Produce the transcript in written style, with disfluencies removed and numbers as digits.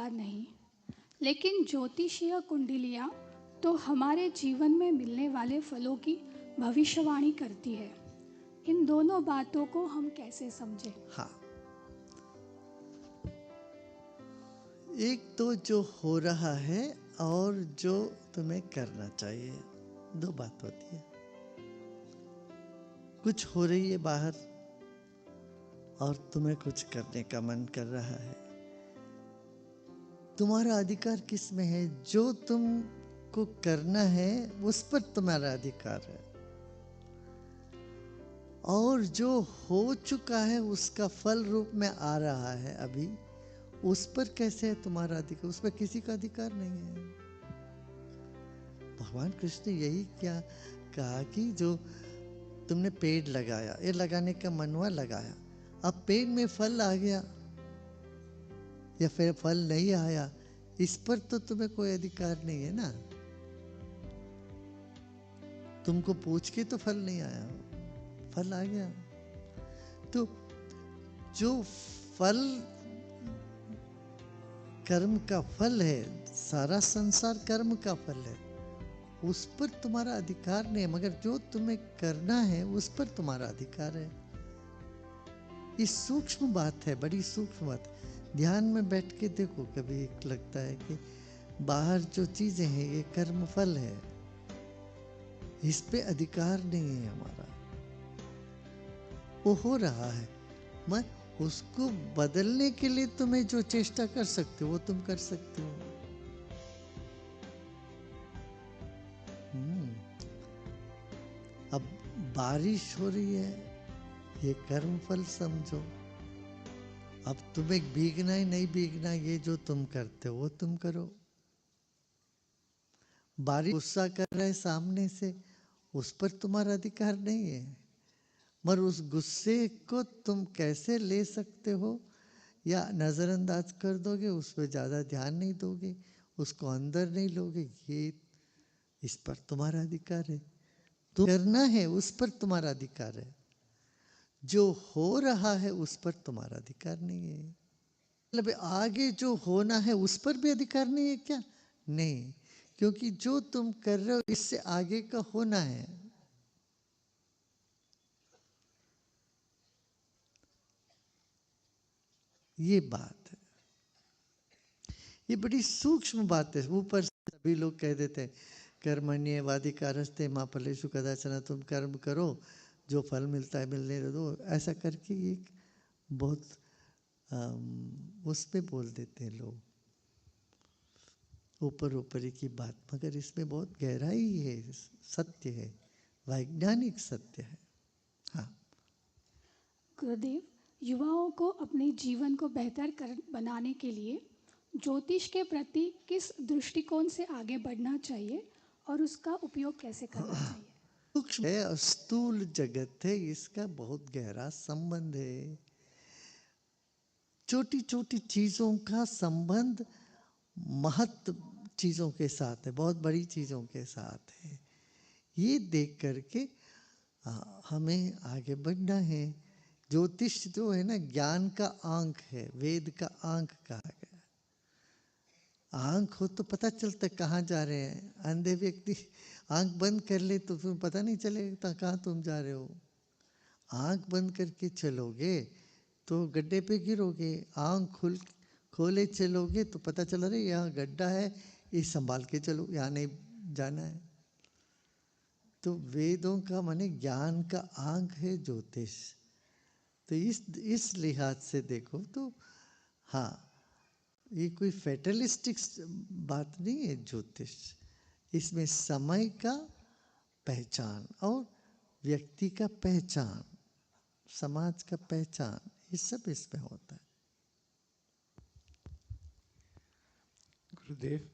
अधिकार नहीं, लेकिन ज्योतिषीय कुंडलियाँ तो हमारे जीवन में मिलने वाले फलों की भविष्यवाणी करती है। इन दोनों बातों को हम कैसे समझें? हाँ, एक तो जो हो रहा है और जो तुम्हें करना चाहिए, दो बात होती है। कुछ हो रही है बाहर और तुम्हें कुछ करने का मन कर रहा है। तुम्हारा अधिकार किस में है? जो तुमको करना है उस पर तुम्हारा अधिकार है, और जो हो चुका है उसका फल रूप में आ रहा है अभी, उस पर कैसे है तुम्हारा अधिकार? उस पर किसी का अधिकार नहीं है। भगवान कृष्ण यही क्या कहा कि जो तुमने पेड़ लगाया, ये लगाने का मनवा लगाया, अब पेड़ में फल आ गया या फिर फल नहीं आया, इस पर तो तुम्हें कोई अधिकार नहीं है ना। तुमको पूछ के तो फल नहीं आया, फल आ गया। तो जो फल कर्म का फल है, सारा संसार कर्म का फल है, उस पर तुम्हारा अधिकार नहीं है, मगर जो तुम्हें करना है उस पर तुम्हारा अधिकार है। ये सूक्ष्म बात है, बड़ी सूक्ष्म बात। ध्यान में बैठ के देखो, कभी लगता है कि बाहर जो चीजें हैं ये कर्म फल है, इस पे अधिकार नहीं है हमारा। वो हो रहा है, मैं उसको बदलने के लिए तुम्हें जो चेष्टा कर सकते हो वो तुम कर सकते हो। अब बारिश हो रही है, ये कर्म फल समझो। अब तुम्हें भीगना ही नहीं भीगना, ये जो तुम करते हो वो तुम करो। बारिश गुस्सा कर रहा है सामने से, उस पर तुम्हारा अधिकार नहीं है, मगर उस गुस्से को तुम कैसे ले सकते हो, या नजरअंदाज कर दोगे, उस पर ज्यादा ध्यान नहीं दोगे, उसको अंदर नहीं लोगे, ये इस पर तुम्हारा अधिकार है। तो करना है उस पर तुम्हारा अधिकार है, जो हो रहा है उस पर तुम्हारा अधिकार नहीं है। मतलब आगे जो होना है उस पर भी अधिकार नहीं है क्या? नहीं, क्योंकि जो तुम कर रहे हो इससे आगे का होना है। ये बात है, ये बड़ी सूक्ष्म बात है। ऊपर से सभी लोग कह देते हैं कर्मण्येवाधिकारस्ते मा फलेषु कदाचन, तुम कर्म करो, जो फल मिलता है मिलने दो, ऐसा करके एक बहुत उस पे बोल देते हैं लोग, ऊपर ऊपरी की बात, मगर इसमें बहुत गहराई है, सत्य है, वैज्ञानिक सत्य है। हाँ गुरुदेव, युवाओं को अपने जीवन को बेहतर बनाने के लिए ज्योतिष के प्रति किस दृष्टिकोण से आगे बढ़ना चाहिए और उसका उपयोग कैसे करना चाहिए? सूक्ष्म है, स्थूल जगत है, इसका बहुत गहरा संबंध है। छोटी छोटी चीजों का संबंध महत्व चीजों के साथ है, बहुत बड़ी चीजों के साथ है। ये देख करके हमें आगे बढ़ना है। ज्योतिष जो है ना, ज्ञान का आंख है, वेद का आंख कहा गया। आंख हो तो पता चलता कहाँ जा रहे हैं। अंधे व्यक्ति आंख बंद कर ले तो फिर पता नहीं चलेगा कहाँ तुम जा रहे हो। आंख बंद करके चलोगे तो गड्ढे पे गिरोगे, आंख खोले चलोगे तो पता चल रहा है यहाँ गड्ढा है, ये संभाल के चलो, यहाँ नहीं जाना है। तो वेदों का माने ज्ञान का आंख है ज्योतिष। तो इस लिहाज से देखो तो हाँ, ये कोई फैटलिस्टिक बात नहीं है ज्योतिष। इसमें समय का पहचान और व्यक्ति का पहचान, समाज का पहचान, ये सब इसमें होता है। गुरुदेव,